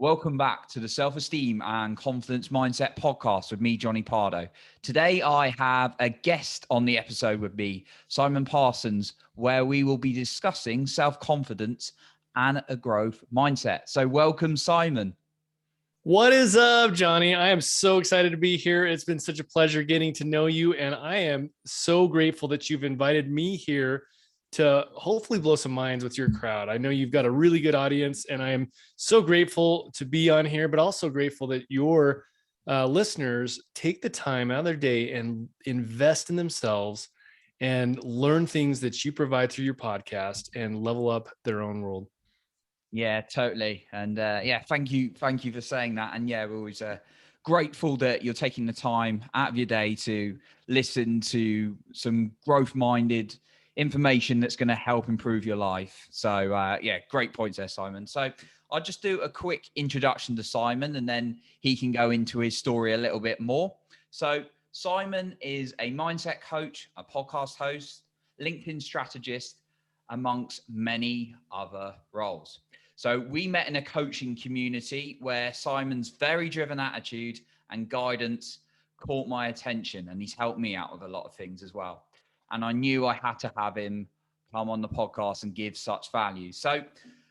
Welcome back to the Self-Esteem and Confidence Mindset podcast with me, Johnny Pardo. Today, I have a guest on the episode with me, Simon Parsons, where we will be discussing self-confidence and a growth mindset. So welcome, Simon. What is up, Johnny? I am so excited to be here. It's been such a pleasure getting to know you, and I am so grateful that you've invited me here to hopefully blow some minds with your crowd. I know you've got a really good audience, and I am so grateful to be on here, but also grateful that your listeners take the time out of their day and invest in themselves and learn things that you provide through your podcast and level up their own world. Yeah, totally. And thank you for saying that. And yeah, we're always grateful that you're taking the time out of your day to listen to some growth-minded information that's going to help improve your life. So great points there, Simon. So I'll just do a quick introduction to Simon, and then he can go into his story a little bit more. So Simon is a mindset coach, a podcast host, LinkedIn strategist, amongst many other roles. So we met in a coaching community where Simon's very driven attitude and guidance caught my attention, and he's helped me out with a lot of things as well. And I knew I had to have him come on the podcast and give such value. So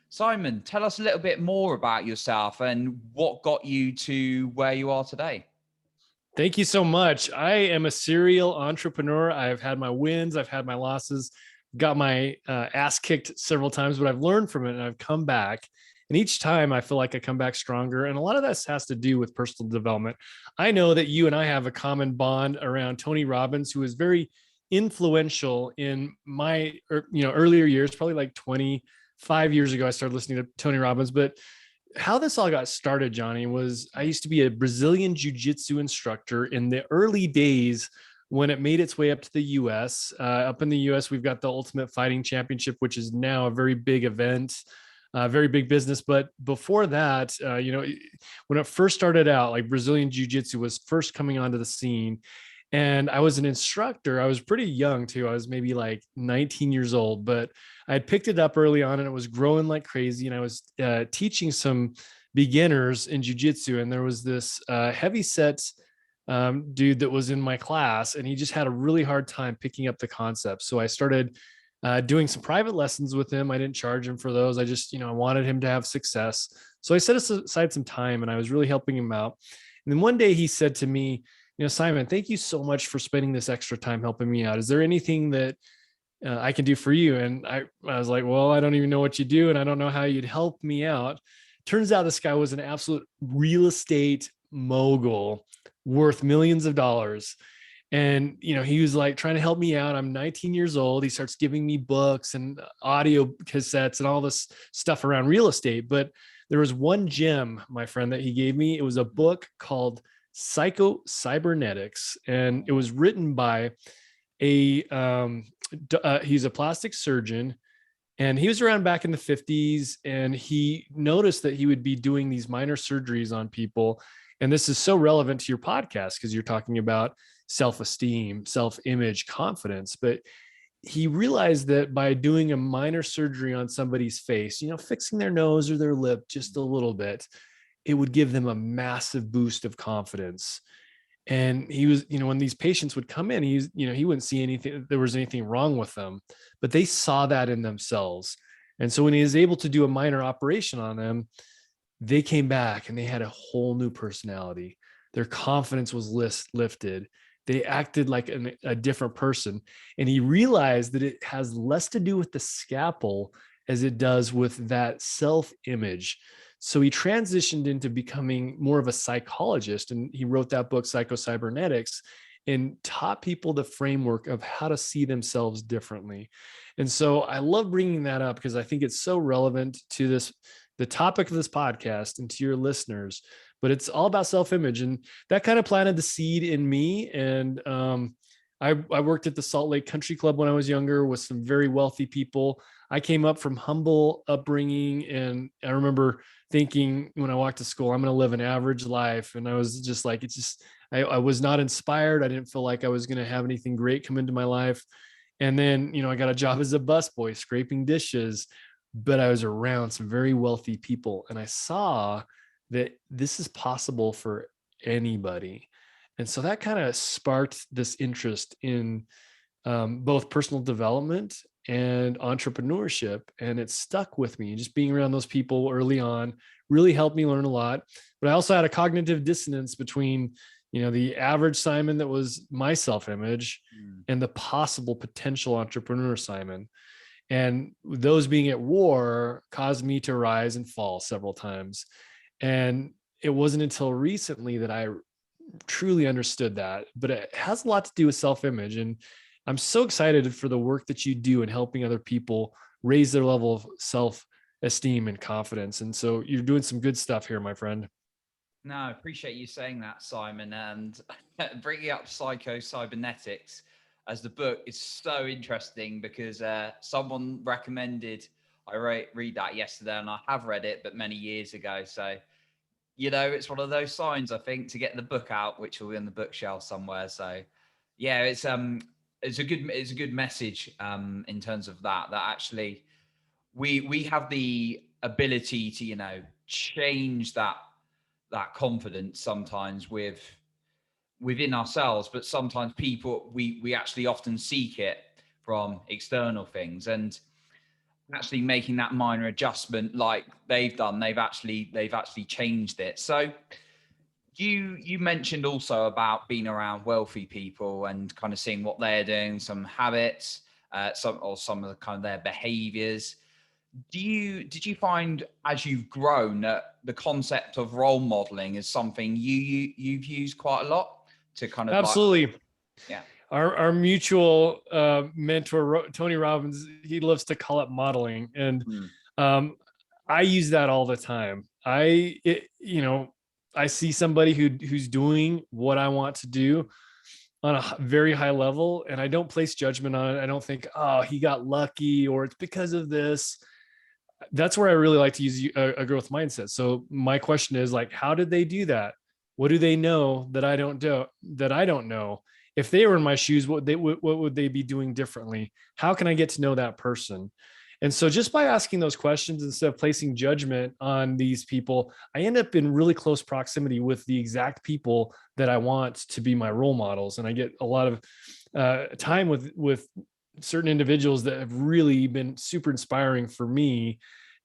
Simon, tell us a little bit more about yourself and what got you to where you are today. Thank you so much. I am a serial entrepreneur. I've had my wins, I've had my losses, got my ass kicked several times, but I've learned from it and I've come back. And each time I feel like I come back stronger. And a lot of this has to do with personal development. I know that you and I have a common bond around Tony Robbins, who is very influential in my earlier years, probably like 25 years ago. I started listening to Tony Robbins. But how this all got started, Johnny, was I used to be a Brazilian jiu-jitsu instructor in the early days when it made its way up to the US. Up in the US, we've got the Ultimate Fighting Championship, which is now a very big event, very big business. But before that, when it first started out, like Brazilian Jiu-Jitsu was first coming onto the scene. And I was an instructor. I was pretty young too. I was maybe like 19 years old, but I had picked it up early on and it was growing like crazy. And I was teaching some beginners in jiu-jitsu. And there was this heavy set dude that was in my class, and he just had a really hard time picking up the concepts. So I started doing some private lessons with him. I didn't charge him for those. I just, I wanted him to have success. So I set aside some time and I was really helping him out. And then one day he said to me, Simon, thank you so much for spending this extra time helping me out. Is there anything that I can do for you? And I was like, well, I don't even know what you do, and I don't know how you'd help me out. Turns out this guy was an absolute real estate mogul worth millions of dollars. And, he was like trying to help me out. I'm 19 years old. He starts giving me books and audio cassettes and all this stuff around real estate. But there was one gem, my friend, that he gave me. It was a book called Psycho-Cybernetics, and it was written by he's a plastic surgeon, and he was around back in the 50s, and he noticed that he would be doing these minor surgeries on people. And this is so relevant to your podcast because you're talking about self-esteem, self-image, confidence. But he realized that by doing a minor surgery on somebody's face, fixing their nose or their lip just a little bit, it would give them a massive boost of confidence. And he was, when these patients would come in, he wouldn't see anything, there was anything wrong with them, but they saw that in themselves. And so when he was able to do a minor operation on them, they came back and they had a whole new personality. Their confidence was lifted. They acted like a different person. And he realized that it has less to do with the scalpel as it does with that self-image. So he transitioned into becoming more of a psychologist, and he wrote that book, Psycho-Cybernetics, and taught people the framework of how to see themselves differently. And so I love bringing that up because I think it's so relevant to the topic of this podcast and to your listeners, but it's all about self-image. And that kind of planted the seed in me. And I worked at the Salt Lake Country Club when I was younger with some very wealthy people. I came up from humble upbringing, and I remember thinking when I walked to school, I'm going to live an average life. And I was just like, I was not inspired. I didn't feel like I was going to have anything great come into my life. And then, I got a job as a busboy scraping dishes, but I was around some very wealthy people, and I saw that this is possible for anybody. And so that kind of sparked this interest in both personal development and entrepreneurship. And it stuck with me. Just being around those people early on really helped me learn a lot. But I also had a cognitive dissonance between, the average Simon that was my self-image and the possible potential entrepreneur Simon. And those being at war caused me to rise and fall several times. And it wasn't until recently that I truly understood that, but it has a lot to do with self-image. And I'm so excited for the work that you do in helping other people raise their level of self-esteem and confidence. And so you're doing some good stuff here, my friend. No, I appreciate you saying that, Simon, and bringing up psycho-cybernetics as the book is so interesting because someone recommended I read that yesterday, and I have read it, but many years ago. So, it's one of those signs, I think, to get the book out, which will be on the bookshelf somewhere. So, yeah, it's a good message in terms of that actually we have the ability to change that confidence sometimes within ourselves, but sometimes people we actually often seek it from external things, and actually making that minor adjustment like they've done, they've actually changed it. So you mentioned also about being around wealthy people and kind of seeing what they're doing, some habits, some of the kind of their behaviors. Did you find as you've grown that the concept of role modeling is something you've used quite a lot to kind of Absolutely. Yeah. Our mutual mentor, Tony Robbins, he loves to call it modeling. And I use that all the time. I see somebody who's doing what I want to do on a very high level, and I don't place judgment on it. I don't think, oh, he got lucky or it's because of this. That's where I really like to use a growth mindset. So my question is like, how did they do that? What do they know that I don't know? If they were in my shoes, what would they be doing differently? How can I get to know that person? And so just by asking those questions instead of placing judgment on these people, I end up in really close proximity with the exact people that I want to be my role models. And I get a lot of time with certain individuals that have really been super inspiring for me.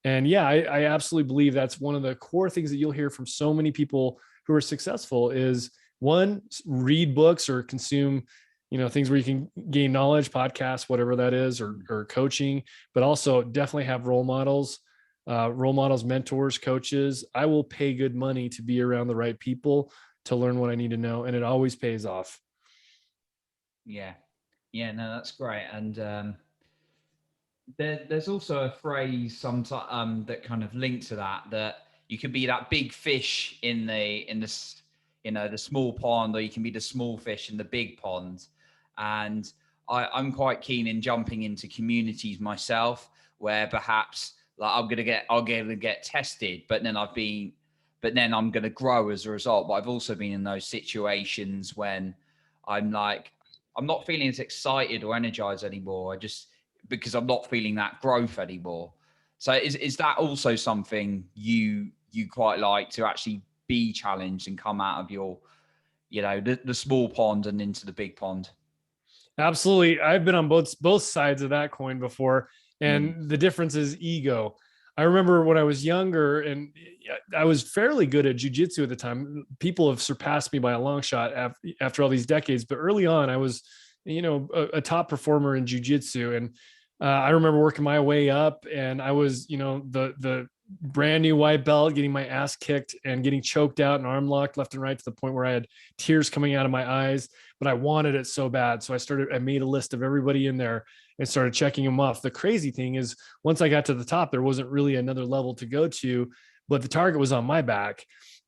And yeah, I absolutely believe that's one of the core things that you'll hear from so many people who are successful is, one, read books or consume things where you can gain knowledge, podcasts, whatever that is, or coaching, but also definitely have role models, mentors, coaches. I will pay good money to be around the right people to learn what I need to know, and it always pays off. Yeah. No, that's great. And there's also a phrase sometimes that kind of linked to that you could be that big fish in the small pond, or you can be the small fish in the big pond. And I'm quite keen in jumping into communities myself where perhaps like I'm gonna get tested, but then I'm gonna grow as a result. But I've also been in those situations when I'm like, I'm not feeling as excited or energized anymore. Because I'm not feeling that growth anymore. So is that also something you quite like, to actually be challenged and come out of your, the small pond and into the big pond? Absolutely. I've been on both sides of that coin before. And the difference is ego. I remember when I was younger and I was fairly good at jujitsu at the time. People have surpassed me by a long shot after all these decades. But early on, I was, a top performer in jujitsu. And I remember working my way up, and I was, the brand new white belt, getting my ass kicked and getting choked out and arm locked left and right to the point where I had tears coming out of my eyes, but I wanted it so bad. So I made a list of everybody in there and started checking them off. The crazy thing is, once I got to the top, there wasn't really another level to go to, but the target was on my back.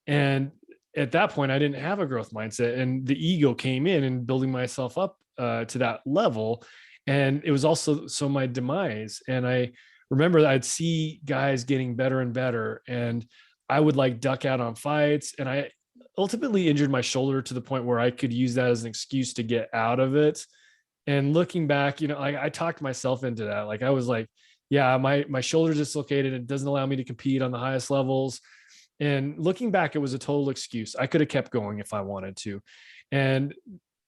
And at that point, I didn't have a growth mindset, and the ego came in and building myself up to that level. And it was also so my demise. And I remember I'd see guys getting better and better, and I would like duck out on fights, and I ultimately injured my shoulder to the point where I could use that as an excuse to get out of it. And looking back, I talked myself into that. Like I was like, yeah, my shoulder's dislocated. It doesn't allow me to compete on the highest levels. And looking back, it was a total excuse. I could have kept going if I wanted to. And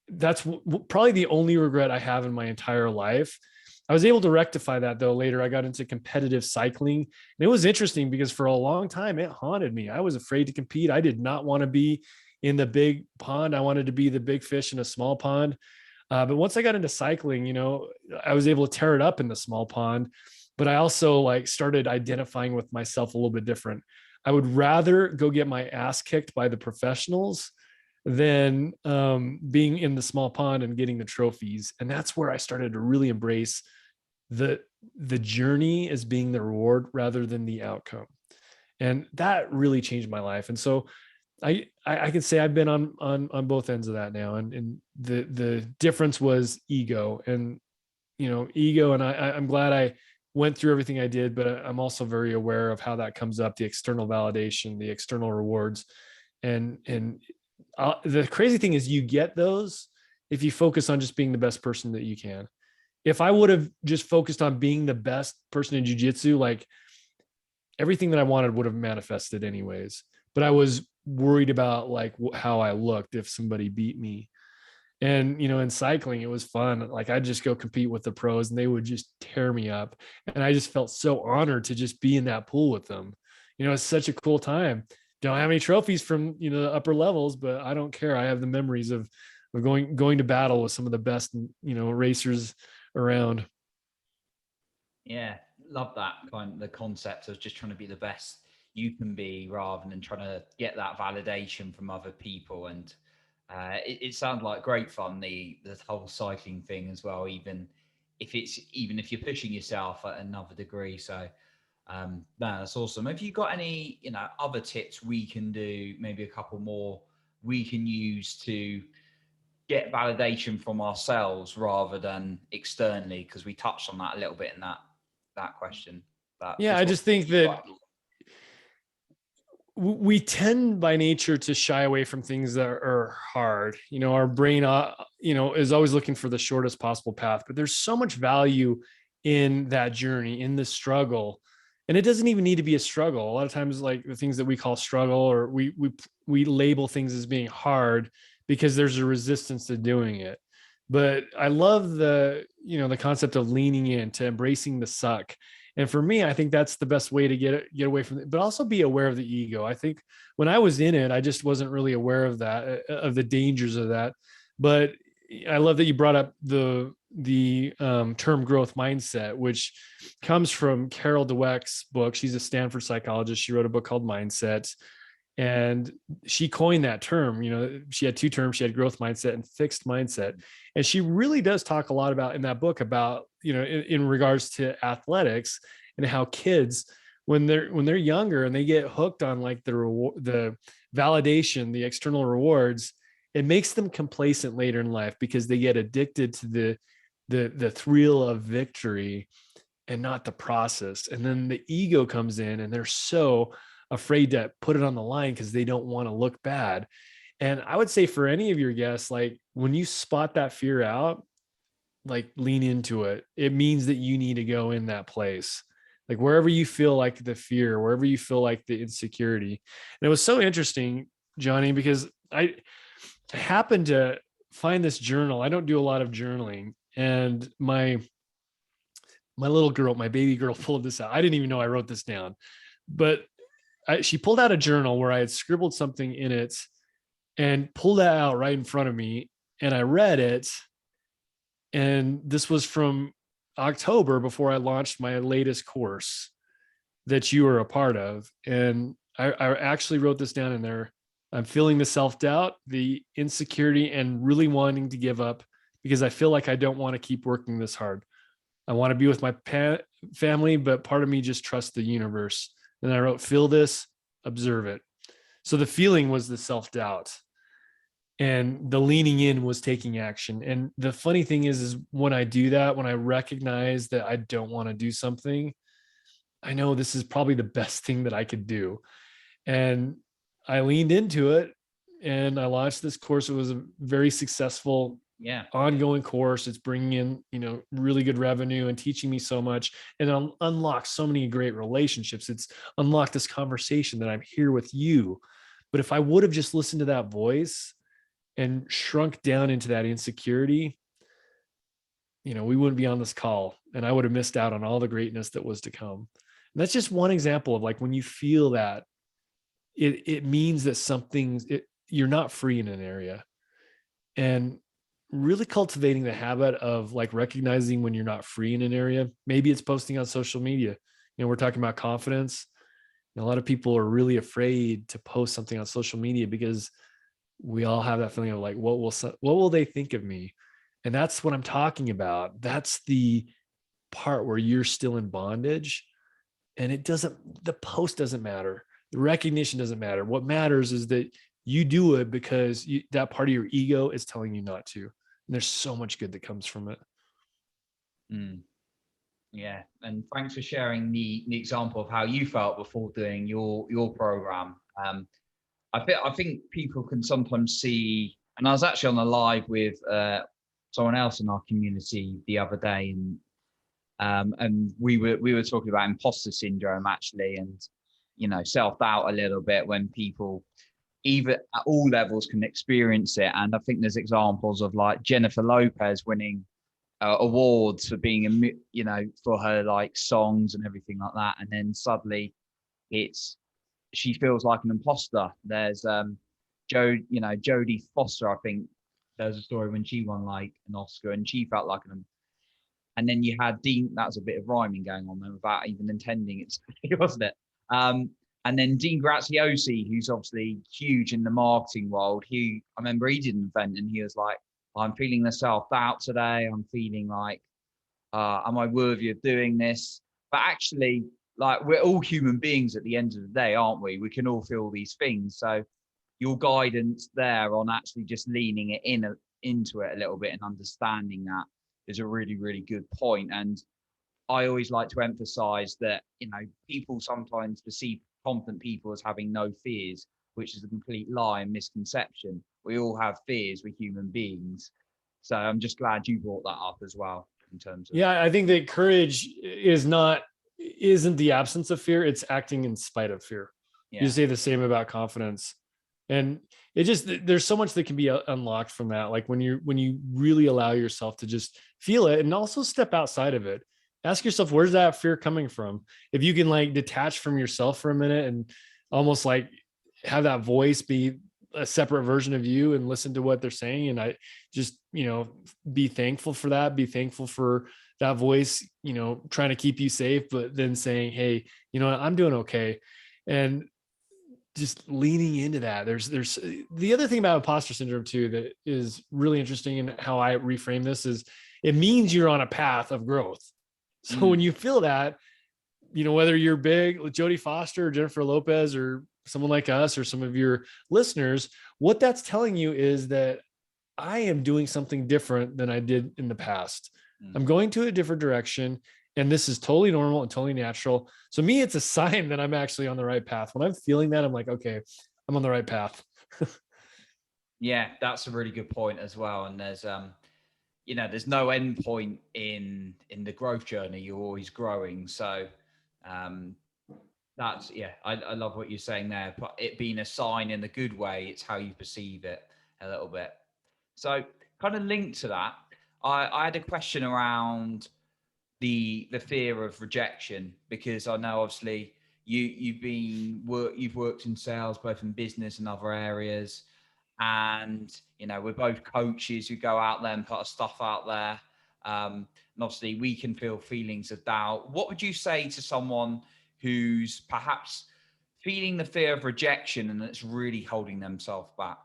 that's probably the only regret I have in my entire life. I was able to rectify that though later. I got into competitive cycling, and it was interesting because for a long time it haunted me. I was afraid to compete. I did not want to be in the big pond. I wanted to be the big fish in a small pond. But once I got into cycling, I was able to tear it up in the small pond. But I also like started identifying with myself a little bit different. I would rather go get my ass kicked by the professionals than being in the small pond and getting the trophies. And that's where I started to really embrace the journey as being the reward rather than the outcome. And that really changed my life. And so I can say I've been on both ends of that now. And the difference was ego, and ego. And I'm glad I went through everything I did, but I'm also very aware of how that comes up, the external validation, the external rewards. And the crazy thing is you get those if you focus on just being the best person that you can. If I would have just focused on being the best person in jiu-jitsu, like everything that I wanted would have manifested anyways. But I was worried about like how I looked if somebody beat me. And, in cycling, it was fun. Like I'd just go compete with the pros and they would just tear me up. And I just felt so honored to just be in that pool with them. It's such a cool time. Don't have any trophies from, the upper levels, but I don't care. I have the memories of going to battle with some of the best, racers around. Yeah, love that the concept of just trying to be the best you can be rather than trying to get that validation from other people. And it sounds like great fun, the whole cycling thing as well, even if you're pushing yourself at another degree. So no, that's awesome. Have you got any other tips we can do, maybe a couple more we can use to get validation from ourselves rather than externally? Because we touched on that a little bit in that question. But Yeah, I just think that we tend by nature to shy away from things that are hard. Our brain, is always looking for the shortest possible path, but there's so much value in that journey, in the struggle. And it doesn't even need to be a struggle. A lot of times, like the things that we call struggle, or we label things as being hard because there's a resistance to doing it. But I love the concept of leaning in, to embracing the suck. And for me, I think that's the best way to get away from it, but also be aware of the ego. I think when I was in it, I just wasn't really aware of that, of the dangers of that. But I love that you brought up the term growth mindset, which comes from Carol Dweck's book. She's a Stanford psychologist. She wrote a book called Mindset, and she coined that term. She had two terms. She had growth mindset and fixed mindset. And she really does talk a lot about in that book about, in regards to athletics, and how kids, when they're younger and they get hooked on like the validation, the external rewards, it makes them complacent later in life because they get addicted to the thrill of victory and not the process. And then the ego comes in and they're so afraid to put it on the line because they don't want to look bad. And I would say for any of your guests, like when you spot that fear out, like lean into it. It means that you need to go in that place, like wherever you feel like the fear, wherever you feel like the insecurity. And it was so interesting, Johnny, because I happened to find this journal. I don't do a lot of journaling, and my little girl, my baby girl, pulled this out. I didn't even know I wrote this down, but she pulled out a journal where I had scribbled something in it and pulled that out right in front of me. And I read it. And this was from October, before I launched my latest course that you were a part of. And I actually wrote this down in there. I'm feeling the self-doubt, the insecurity, and really wanting to give up because I feel like I don't want to keep working this hard. I want to be with my family, but part of me just trusts the universe. And I wrote, feel this, observe it. So the feeling was the self-doubt, and the leaning in was taking action. And the funny thing is when I do that, when I recognize that I don't want to do something, I know this is probably the best thing that I could do. And I leaned into it and I launched this course. It was a very successful Yeah. ongoing course. It's bringing in, really good revenue and teaching me so much, and unlock so many great relationships. It's unlocked this conversation that I'm here with you. But if I would have just listened to that voice and shrunk down into that insecurity, we wouldn't be on this call, and I would have missed out on all the greatness that was to come. And that's just one example of, like, when you feel that, it means that you're not free in an area. And really cultivating the habit of, like, recognizing when you're not free in an area. Maybe it's posting on social media. We're talking about confidence. And a lot of people are really afraid to post something on social media because we all have that feeling of, like, what will they think of me? And that's what I'm talking about. That's the part where you're still in bondage, and the post doesn't matter. The recognition doesn't matter. What matters is that you do it because that part of your ego is telling you not to. And there's so much good that comes from it. Yeah, and thanks for sharing the example of how you felt before doing your program. I think people can sometimes see, and I was actually on a live with someone else in our community the other day, and we were talking about imposter syndrome actually, and self-doubt a little bit when people even at all levels can experience it. And I think there's examples of, like, Jennifer Lopez winning awards for being for her, like, songs and everything like that, and then suddenly she feels like an imposter. There's Jodie Foster, I think. There's a story when she won, like, an Oscar, and she felt like and then you had Dean. That was a bit of rhyming going on there without even intending it, wasn't it? And then Dean Graziosi, who's obviously huge in the marketing world, I remember he did an event and he was like, I'm feeling the self-doubt today. I'm feeling like, am I worthy of doing this? But actually, like, we're all human beings at the end of the day, aren't we? We can all feel these things. So your guidance there on actually just leaning it into it a little bit and understanding that is a really, really good point. And I always like to emphasize that, people sometimes perceive confident people as having no fears, which is a complete lie and misconception. We all have fears. We're human beings. So I'm just glad you brought that up as well in terms of. Yeah, I think that courage isn't the absence of fear. It's acting in spite of fear. Yeah. You say the same about confidence. And there's so much that can be unlocked from that. Like, when you really allow yourself to just feel it and also step outside of it, ask yourself, where's that fear coming from? If you can, like, detach from yourself for a minute and almost, like, have that voice be a separate version of you and listen to what they're saying. And I just, be thankful for that. Be thankful for that voice, trying to keep you safe, but then saying, hey, I'm doing okay. And just leaning into that. There's the other thing about imposter syndrome too that is really interesting, and how I reframe this is, it means you're on a path of growth. So when you feel that, whether you're big with Jodie Foster or Jennifer Lopez or someone like us or some of your listeners, what that's telling you is that I am doing something different than I did in the past. I'm going to a different direction. And this is totally normal and totally natural. So me, it's a sign that I'm actually on the right path. When I'm feeling that, I'm like, okay, I'm on the right path. Yeah, that's a really good point as well. And there's there's no end point in the growth journey. You're always growing. So I love what you're saying there. But it being a sign in the good way, it's how you perceive it a little bit. So kind of linked to that, I had a question around the fear of rejection, because I know obviously you've worked in sales, both in business and other areas, and we're both coaches who go out there and put our stuff out there, and obviously we can feel feelings of doubt. What would you say to someone who's perhaps feeling the fear of rejection and it's really holding themselves back?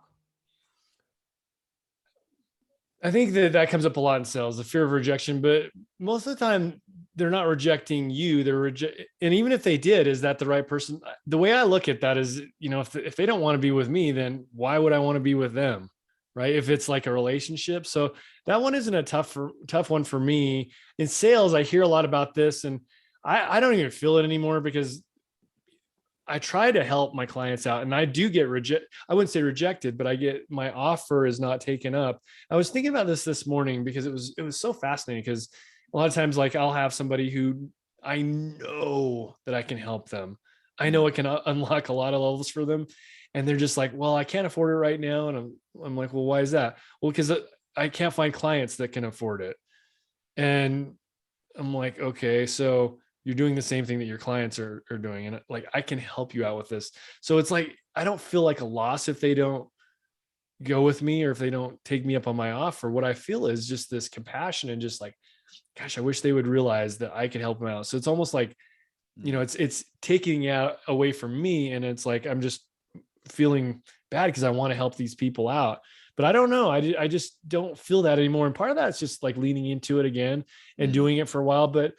I think that comes up a lot in sales, the fear of rejection, but most of the time they're not rejecting you. And even if they did, is that the right person? The way I look at that is, if they don't want to be with me, then why would I want to be with them? Right. If it's like a relationship. So that one isn't a tough one for me. In sales, I hear a lot about this, and I don't even feel it anymore, because I try to help my clients out, and I do get I wouldn't say rejected, but I get my offer is not taken up. I was thinking about this morning because it was so fascinating, because a lot of times, like, I'll have somebody who I know that I can help them. I know it can unlock a lot of levels for them. And they're just like, well, I can't afford it right now. And I'm like, well, why is that? Well, because I can't find clients that can afford it. And I'm like, okay, so you're doing the same thing that your clients are doing. And like, I can help you out with this. So it's like, I don't feel like a loss if they don't go with me, or if they don't take me up on my offer. What I feel is just this compassion, and just like, gosh, I wish they would realize that I could help them out. So it's almost like, it's taking out away from me. And it's like, I'm just feeling bad because I want to help these people out. But I don't know. I just don't feel that anymore. And part of that's just like leaning into it again and doing it for a while. But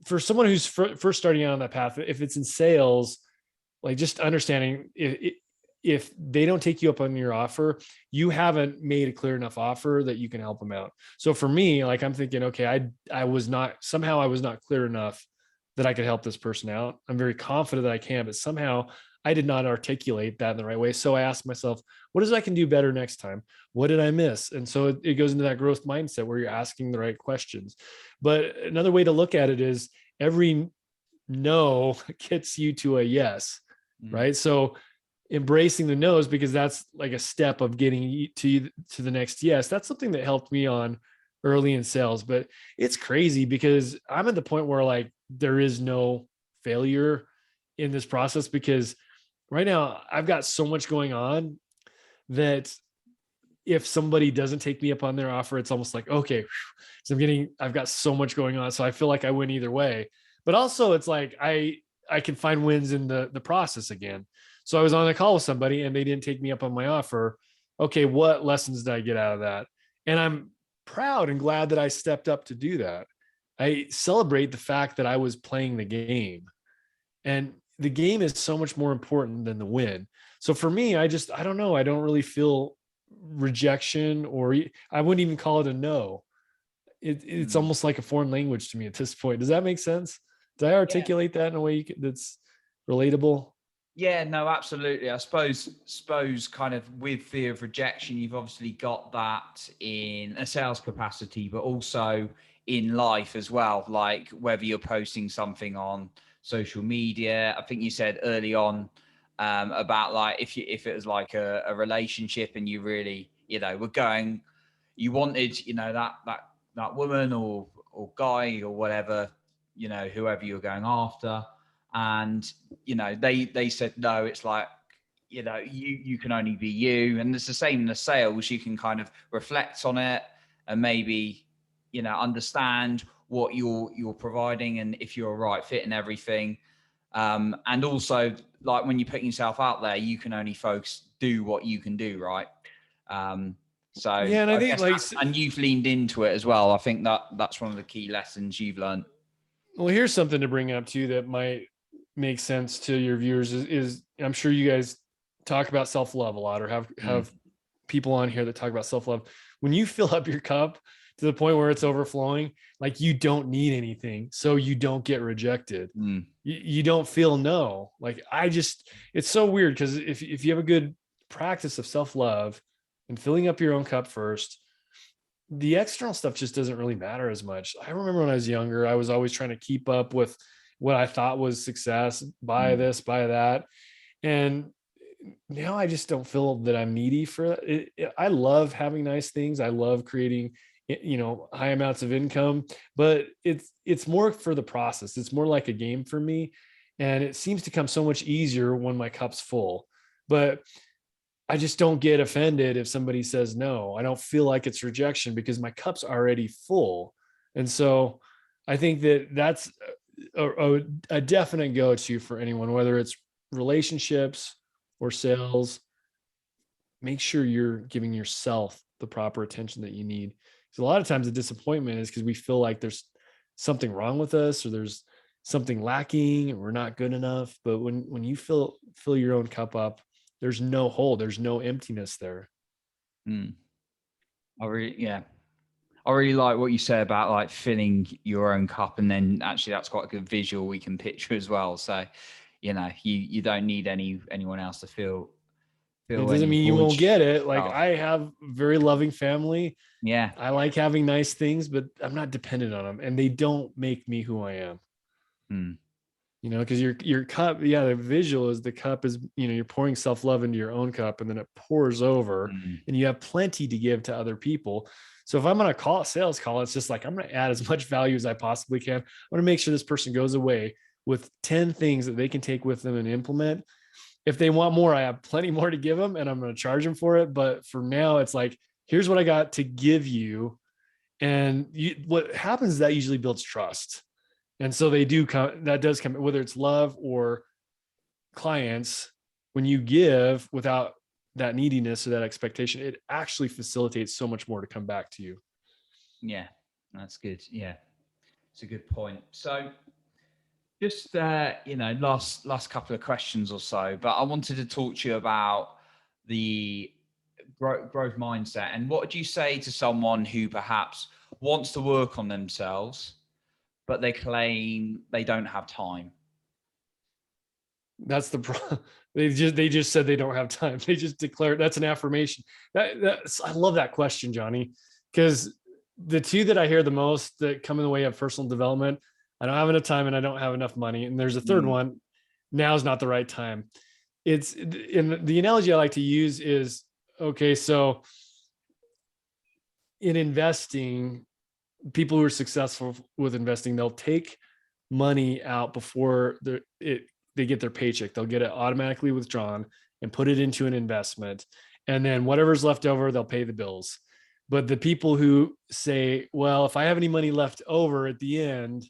for someone who's first starting out on that path, if it's in sales, like, just understanding, if they don't take you up on your offer, you haven't made a clear enough offer that you can help them out. So for me, like, I'm thinking, okay, I was not clear enough that I could help this person out. I'm very confident that I can, but somehow I did not articulate that in the right way. So I asked myself, what is I can do better next time? What did I miss? And so it goes into that growth mindset where you're asking the right questions. But another way to look at it is, every no gets you to a yes, right? So embracing the no's, because that's like a step of getting to the next yes. That's something that helped me on early in sales. But it's crazy because I'm at the point where, like, there is no failure in this process, because right now I've got so much going on that if somebody doesn't take me up on their offer, it's almost like, okay, so I've got so much going on. So I feel like I win either way. But also it's like, I can find wins in the process again. So I was on a call with somebody and they didn't take me up on my offer. Okay, what lessons did I get out of that? And I'm proud and glad that I stepped up to do that. I celebrate the fact that I was playing the game, and the game is so much more important than the win. So for me, I don't know. I don't really feel rejection, or I wouldn't even call it a no. It's almost like a foreign language to me at this point. Does that make sense? Did I articulate that in a way that's relatable? Yeah, no, absolutely. I suppose kind of with fear of rejection, you've obviously got that in a sales capacity, but also in life as well. Like whether you're posting something on social media. I think you said early on about like if it was like a relationship and you really, were going, you wanted, that woman or guy or whatever, whoever you're going after, and they said no. It's like, you can only be you, and it's the same in the sales. You can kind of reflect on it and maybe understand what you're providing and if you're a right fit and everything. And also, like when you're putting yourself out there, you can only do what you can do, right? So Yeah, and I think, like, and you've leaned into it as well. I think that's one of the key lessons you've learned. well, here's something to bring up too that might make sense to your viewers is I'm sure you guys talk about self-love a lot, or have people on here that talk about self-love. When you fill up your cup to the point where it's overflowing, like, you don't need anything, so you don't get rejected. You don't feel no. Like, it's so weird, because if you have a good practice of self-love and filling up your own cup first, the external stuff just doesn't really matter as much. I remember when I was younger, I was always trying to keep up with what I thought was success, buy this, buy that. And now I just don't feel that I'm needy for it. I love having nice things. I love creating, high amounts of income, but it's more for the process. It's more like a game for me. And it seems to come so much easier when my cup's full. But I just don't get offended if somebody says no. I don't feel like it's rejection because my cup's already full. And so I think that that's a definite go-to for anyone, whether it's relationships or sales. Make sure you're giving yourself the proper attention that you need. Because a lot of times the disappointment is because we feel like there's something wrong with us, or there's something lacking, and we're not good enough. But when you fill your own cup up, there's no hole, there's no emptiness there. I really like what you say about like filling your own cup, and then actually that's quite a good visual we can picture as well. So you don't need anyone else to feel It doesn't any mean you void won't get it. Like, yourself. I have very loving family. Yeah. I like having nice things, but I'm not dependent on them, and they don't make me who I am. Mm. Because your cup, yeah, the visual is the cup is, you're pouring self-love into your own cup, and then it pours over, Mm. and you have plenty to give to other people. So if I'm on a sales call, it's just like, I'm going to add as much value as I possibly can. I'm going to make sure this person goes away with 10 things that they can take with them and implement. If they want more, I have plenty more to give them, and I'm going to charge them for it. But for now, it's like, here's what I got to give you. And what happens is that usually builds trust. And so they do come, that does come, whether it's love or clients, when you give without that neediness or that expectation, it actually facilitates so much more to come back to you. Yeah, that's good. Yeah, it's a good point. So just last couple of questions or so, but I wanted to talk to you about the growth mindset. And what would you say to someone who perhaps wants to work on themselves, but they claim they don't have time? That's the problem. They just said they don't have time. They just declared, that's an affirmation. I love that question, Johnny, because the two that I hear the most that come in the way of personal development, I don't have enough time and I don't have enough money. And there's a third one, now is not the right time. It's in the analogy I like to use is, okay, so in investing, people who are successful with investing, they'll take money out before they get their paycheck. They'll get it automatically withdrawn and put it into an investment. And then whatever's left over, they'll pay the bills. But the people who say, well, if I have any money left over at the end,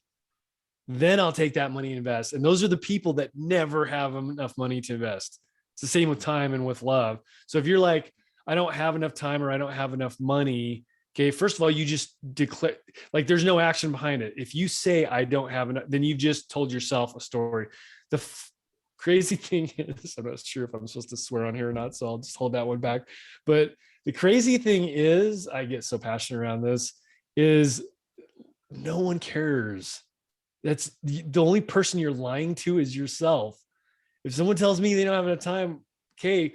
then I'll take that money and invest. And those are the people that never have enough money to invest. It's the same with time and with love. So if you're like, I don't have enough time or I don't have enough money, okay, first of all, you just declare, like, there's no action behind it. If you say I don't have enough, then you've just told yourself a story. The crazy thing is, I'm not sure if I'm supposed to swear on here or not, so I'll just hold that one back. But the crazy thing is, I get so passionate around this, is no one cares. That's the only person you're lying to is yourself. If someone tells me they don't have enough time, okay,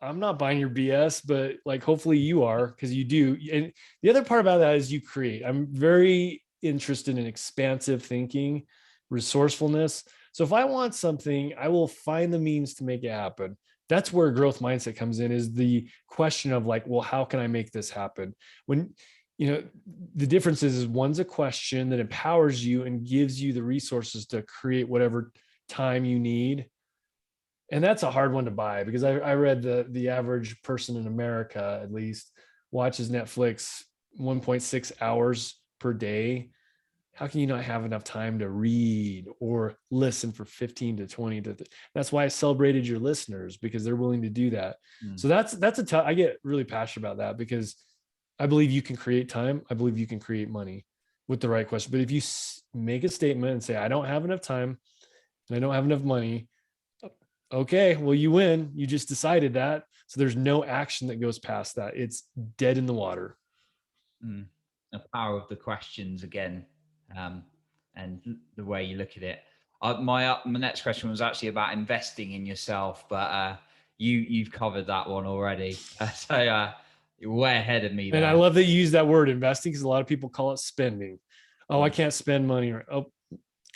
I'm not buying your BS, but like, hopefully you are, because you do. And the other part about that is you create. I'm very interested in expansive thinking, resourcefulness. So if I want something, I will find the means to make it happen. That's where growth mindset comes in, is the question of like, well, how can I make this happen? When, the difference is one's a question that empowers you and gives you the resources to create whatever time you need. And that's a hard one to buy, because I read the average person in America, at least, watches Netflix 1.6 hours per day. How can you not have enough time to read or listen for 15 to 20 to that's why I celebrated your listeners, because they're willing to do that. So that's a tough, I get really passionate about that, because I believe you can create time. I believe you can create money with the right question. But if you make a statement and say, I don't have enough time and I don't have enough money, okay, well, you win. You just decided that. So there's no action that goes past that. It's dead in the water. The power of the questions again, and the way you look at it. My next question was actually about investing in yourself, but you've covered that one already. So you're way ahead of me there. And I love that you use that word, investing, because a lot of people call it spending. Oh, I can't spend money. Oh,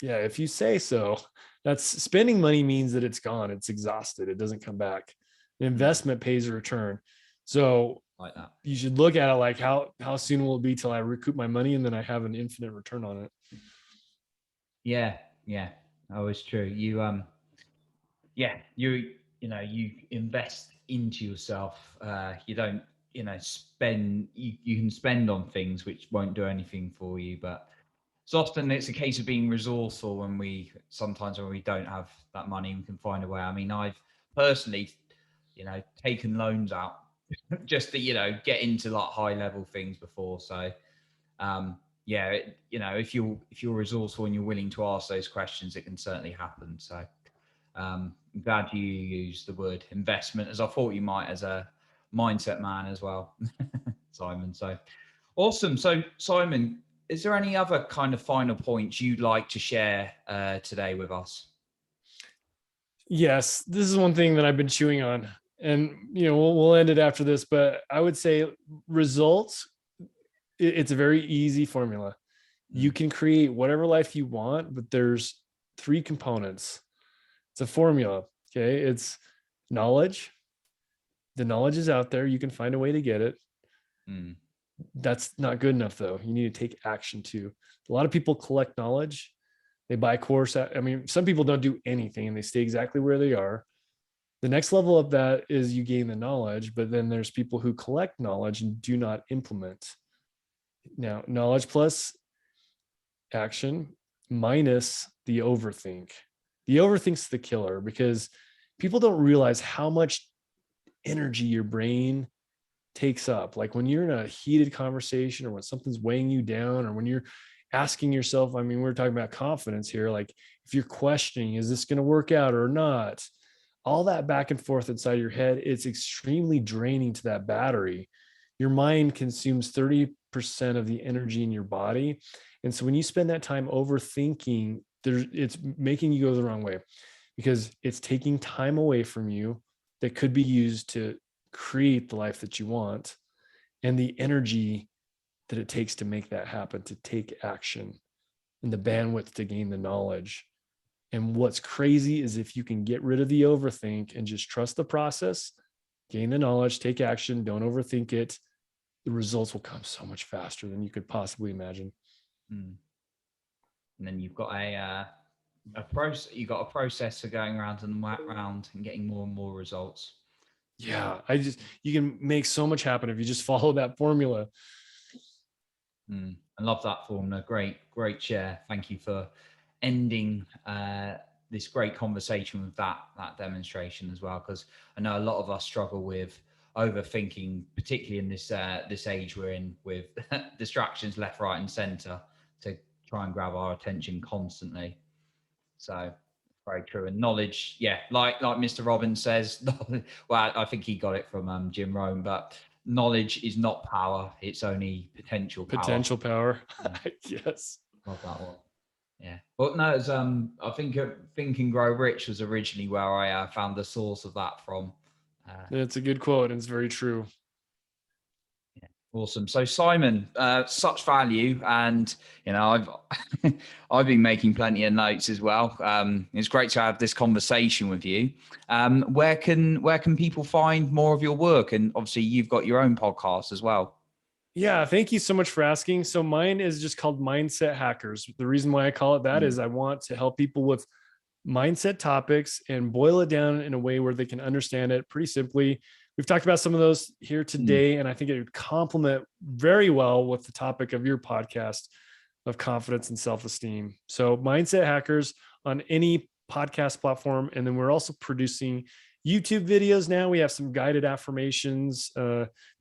yeah, if you say so. That's spending money means that it's gone. It's exhausted. It doesn't come back. The investment pays a return. So like that, you should look at it like, how soon will it be till I recoup my money and then I have an infinite return on it? Yeah, always true. You you invest into yourself. You don't spend. You can spend on things which won't do anything for you, but it's a case of being resourceful. When we don't have that money, we can find a way. I mean, I've personally taken loans out just to get into like high level things before. So if you're resourceful and you're willing to ask those questions, it can certainly happen. So I'm glad you used the word investment, as I thought you might, as a mindset man as well, Simon. So awesome. So Simon, is there any other kind of final points you'd like to share today with us? Yes, this is one thing that I've been chewing on, and we'll end it after this. But I would say results. It's a very easy formula. You Mm, can create whatever life you want, but there's three components. It's a formula. Okay, it's knowledge. The knowledge is out there. You can find a way to get it. mm, That's not good enough, though. You need to take action too. A lot of people collect knowledge. They buy a course. I mean, some people don't do anything and they stay exactly where they are. The next level of that is you gain the knowledge, but then there's people who collect knowledge and do not implement. Now, knowledge plus action minus the overthink. The overthink's the killer because people don't realize how much energy your brain takes up. Like when you're in a heated conversation or when something's weighing you down or when you're asking yourself, I mean, we're talking about confidence here. Like if you're questioning, is this going to work out or not? All that back and forth inside your head, it's extremely draining to that battery. Your mind consumes 30% of the energy in your body. And so when you spend that time overthinking, it's making you go the wrong way because it's taking time away from you that could be used to create the life that you want and the energy that it takes to make that happen, to take action and the bandwidth to gain the knowledge. And what's crazy is if you can get rid of the overthink and just trust the process, gain the knowledge, take action, don't overthink it, the results will come so much faster than you could possibly imagine. mm. And then you've got a process. You've got a process for going around and round and getting more and more results. Yeah, you can make so much happen if you just follow that formula. I love that formula. Great share. Thank you for ending this great conversation with that demonstration as well, because I know a lot of us struggle with overthinking, particularly in this age we're in, with distractions left, right, and center to try and grab our attention constantly. So very true. And knowledge, yeah, like Mr. Robbins says, well, I think he got it from Jim Rohn, but knowledge is not power, it's only potential power. Potential power. Yes. Love that one. Yeah. But no, it's I think Think and Grow Rich was originally where I found the source of that from. It's a good quote and it's very true. Yeah. Awesome. So Simon, such value, and I've I've been making plenty of notes as well. It's great to have this conversation with you. Where can people find more of your work? And obviously, you've got your own podcast as well. Yeah, thank you so much for asking. So mine is just called Mindset Hackers. The reason why I call it that is I want to help people with mindset topics and boil it down in a way where they can understand it pretty simply. We've talked about some of those here today, and I think it would complement very well with the topic of your podcast of confidence and self-esteem. So Mindset Hackers on any podcast platform. And then we're also producing YouTube videos now. We have some guided affirmations,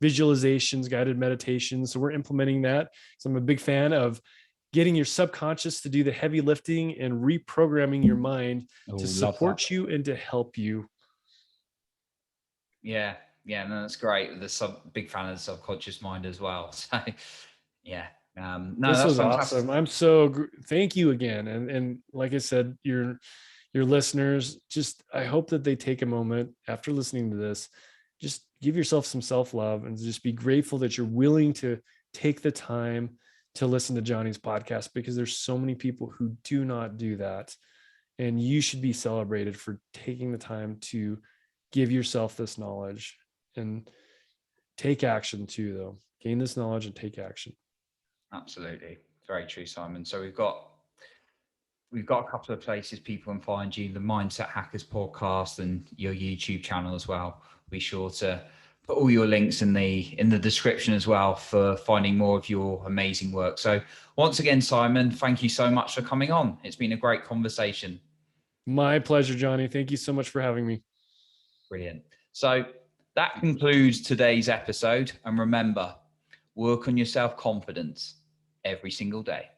visualizations, guided meditations. So we're implementing that. So I'm a big fan of getting your subconscious to do the heavy lifting and reprogramming your mind to support you and to help you. Yeah, no, that's great. Big fan of the subconscious mind as well. So, yeah, no, This was fantastic. awesome. Thank you again. And like I said, your listeners, just I hope that they take a moment after listening to this, just give yourself some self-love and just be grateful that you're willing to take the time to listen to Johnny's podcast, because there's so many people who do not do that. And you should be celebrated for taking the time to give yourself this knowledge and take action too, though. Gain this knowledge and take action. Absolutely. Very true, Simon. So we've got a couple of places people can find you: the Mindset Hackers podcast and your YouTube channel as well. Be sure to put all your links in the description as well for finding more of your amazing work. So once again, Simon, thank you so much for coming on. It's been a great conversation. My pleasure, Johnny. Thank you so much for having me. Brilliant. So that concludes today's episode. And remember, work on your self-confidence every single day.